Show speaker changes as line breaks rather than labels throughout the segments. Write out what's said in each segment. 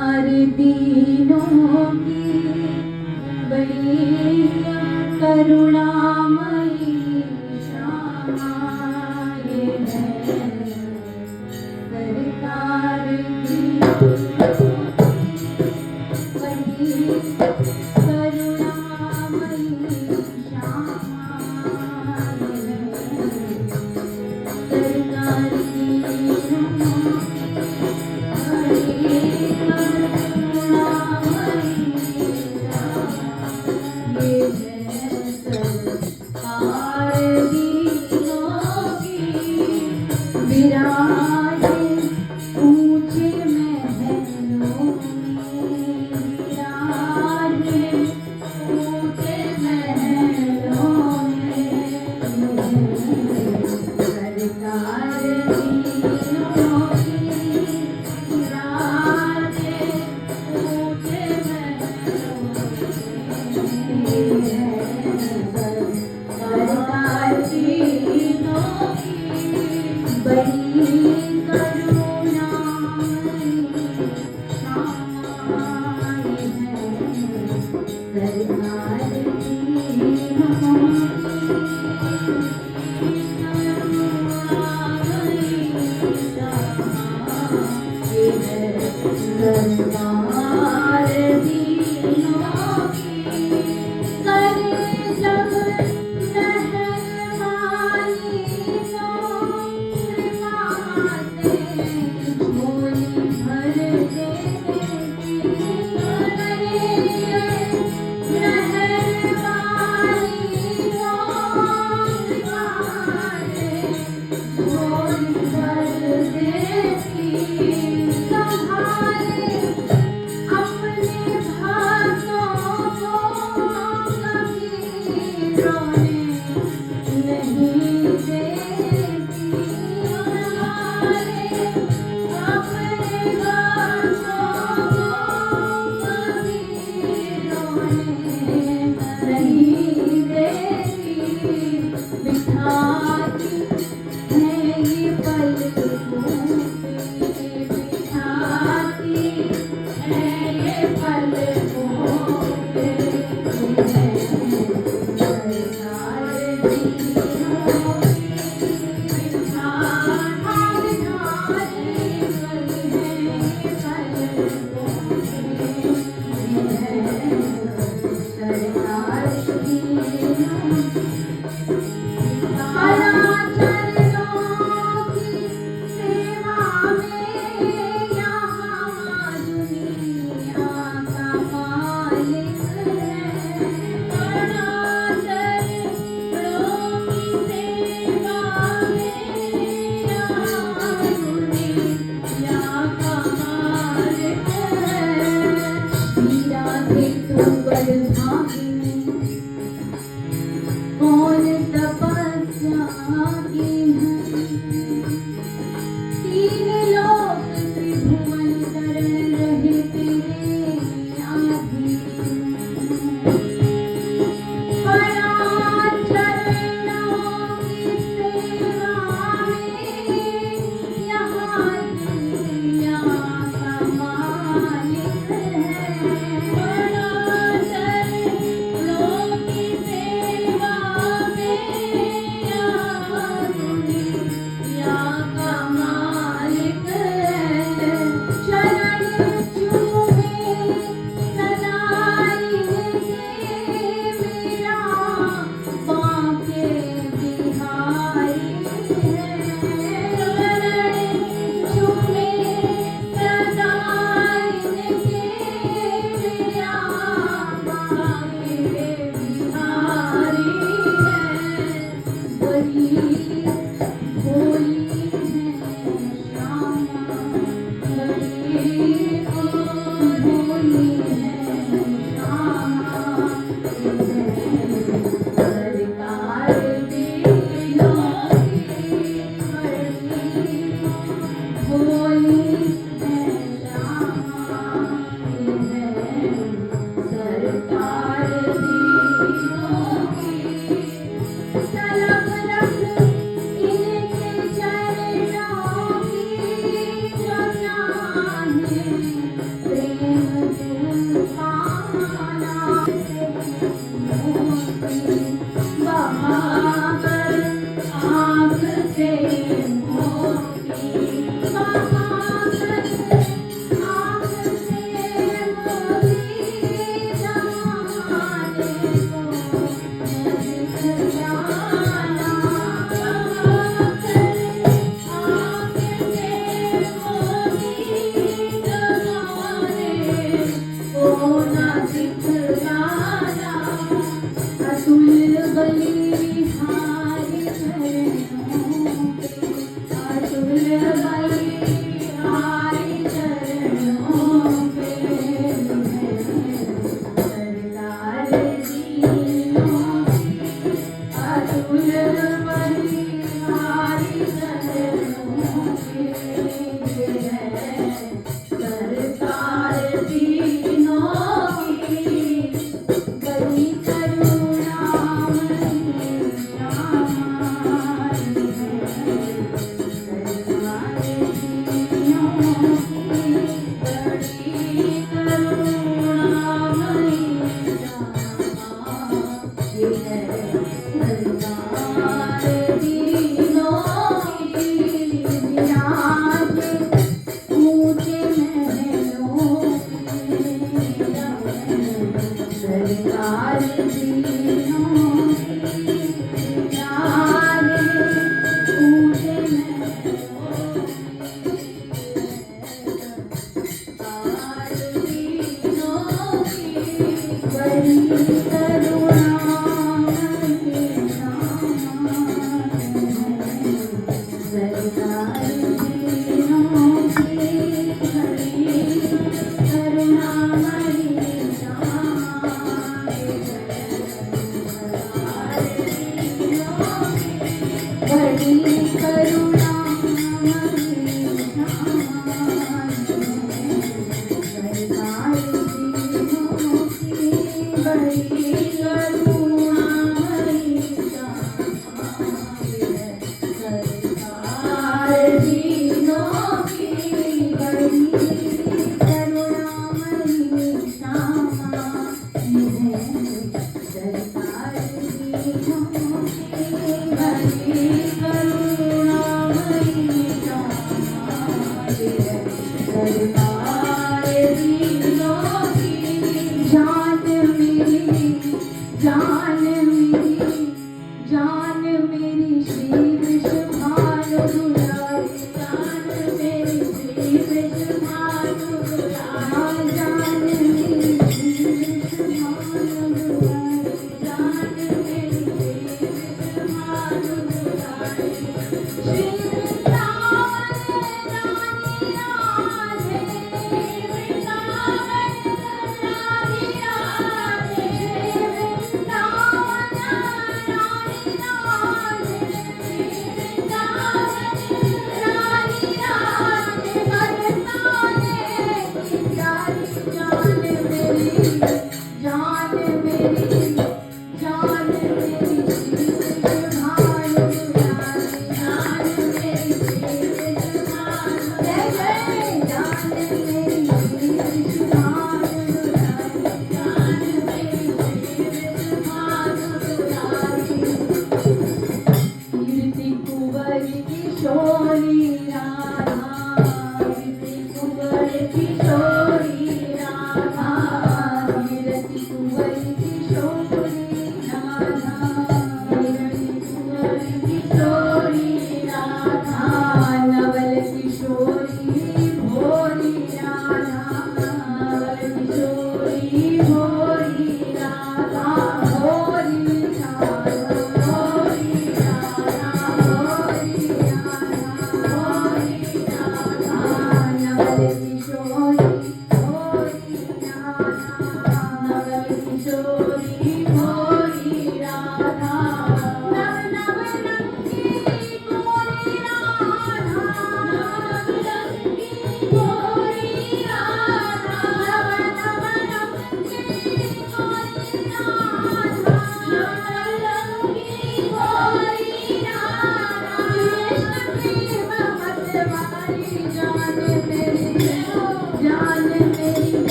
दीनों की बड़ी करुणामयी श्यामा ये है सरकार की बड़ी करुणामयी श्यामा ये है सरकार की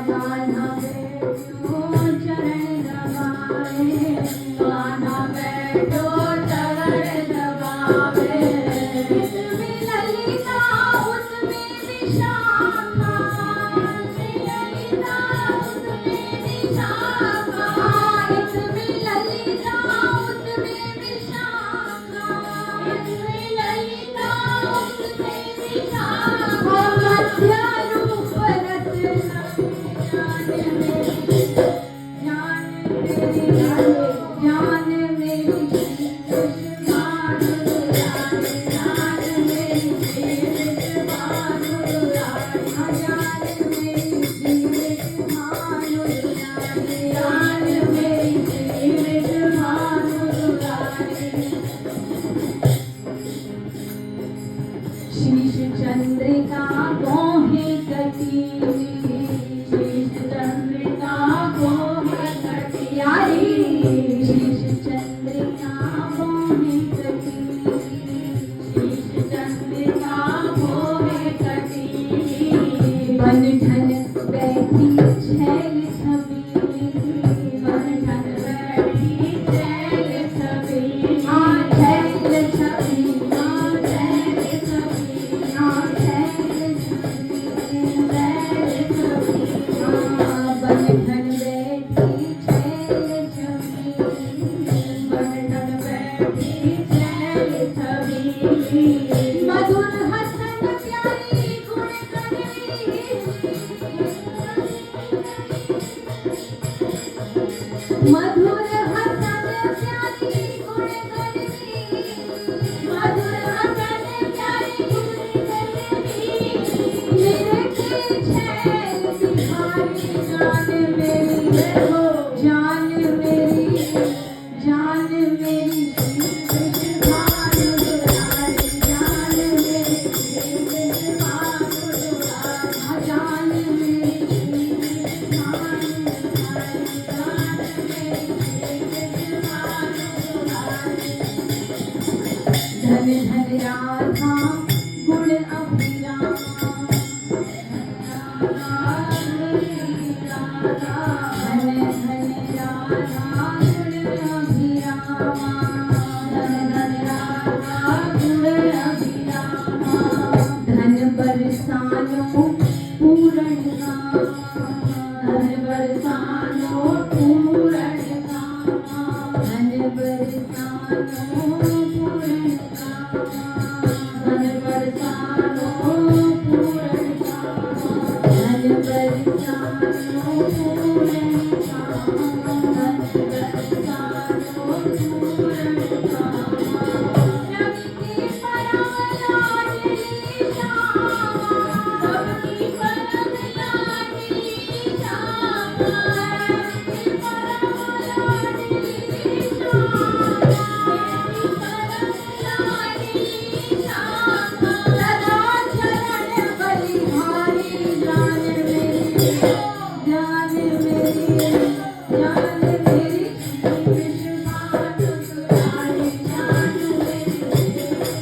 कान्हा बैठो चरण दबाए, कान्हा बैठो चरण दबाए। इसमें ललिता उसमें विशाखा, इसमें ललिता उसमें विशाखा, इसमें ललिता उसमें विशाखा, इसमें ललिता उसमें विशाखा। मध्य रूप रस जान मेरी विषभानु रानी, जान मेरी विषभानु रानी, जान मेरी विषभानु रानी, जान मेरी विषभानु रानी। शीश चंद्रिका मोहे कटी, शीश चंद्रिका मोहे कटियारी, शीश चंद्रिका मोहे कटी, शीश चंद्रिका मोहे कटी। बन ठन बैठी छैल छबीली, बन ठन बैठी छैल छबीली, छैल छबीली, छैल छबीली, छैल छबीली, छैल छबीली। बन ठन बैठी छैल छबीली, बन ठन बैठी छैल छबीली। मधुर हसन प्यारी गुण कनवी, मधुर हसन प्यारी गुण कनवी, मधुर हसन प्यारी गुण कनवी। निरखे छैल बिहारी, जान मेरी हो, जान मेरी, जान मेरी विषभानु रानी, जान मेरी विषभानु रानी, जान मेरी विषभानु रानी, जान मेरी विषभानु रानी। धन धन राधा गुण अभिरामा, धन धन राधा गुण अभिरामा, धन धन राधा गुण अभिरामा। धन बरसानो पूरण कामा, धन बरसानो पूरण कामा, धन बरसानो पूरण कामा, धन बरसानो पूरण कामा, धन बरसानो पूरण कामा, धन बरसानो पूरण कामा। सबकी परम लाडली श्यामा, सबकी परम लाडली श्यामा, सबकी परम लाडली श्यामा, सबकी परम लाडली श्यामा। सदा चरण बलिहारी, जान मेरी, जान मेरी, जान मेरी विषभानु रानी, जान मेरी विषभानु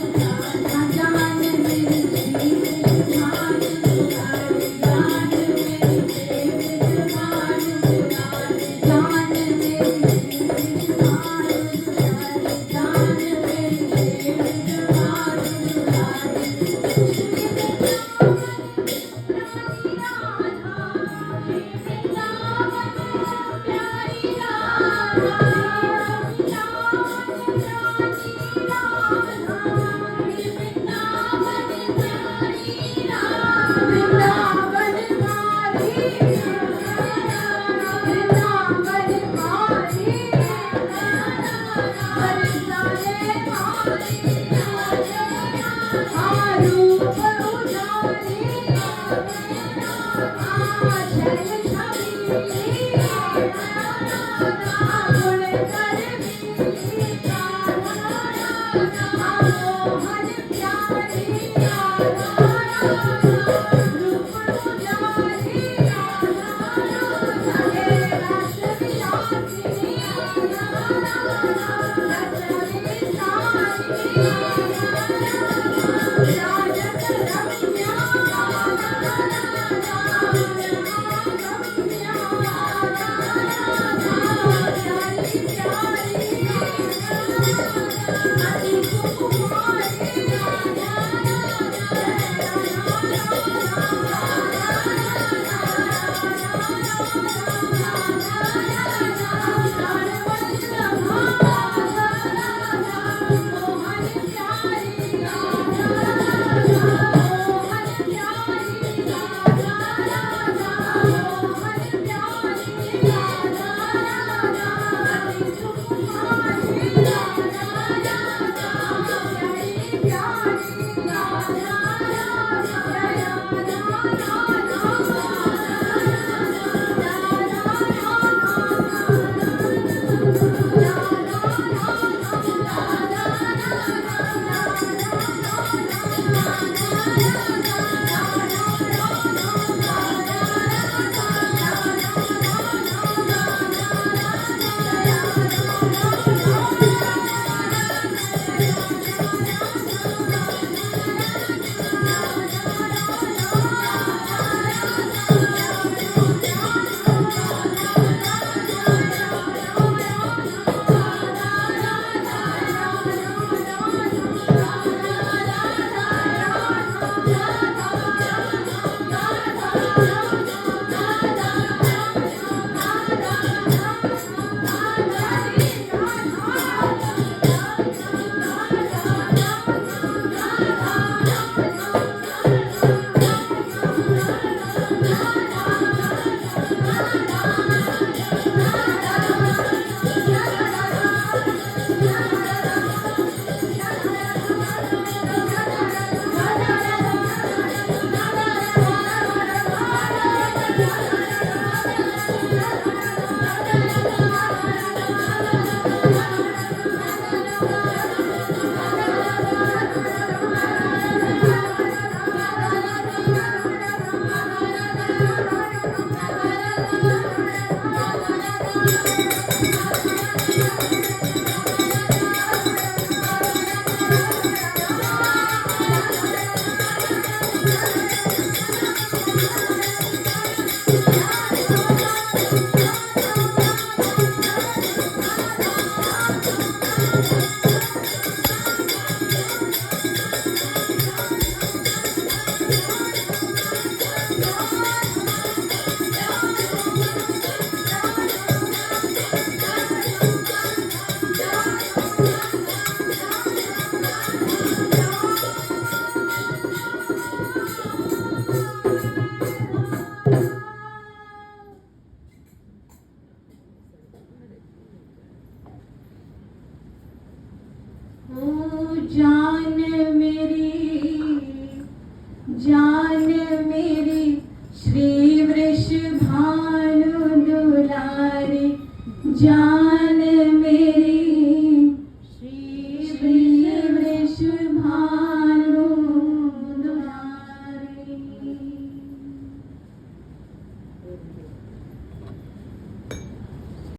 रानी, जान मेरी विषभानु रानी, जान मेरी विषभानु रानी, जान मेरी विषभानु रानी, जान मेरी विषभानु रानी। मेरी श्री वृषभानु दुलारी जान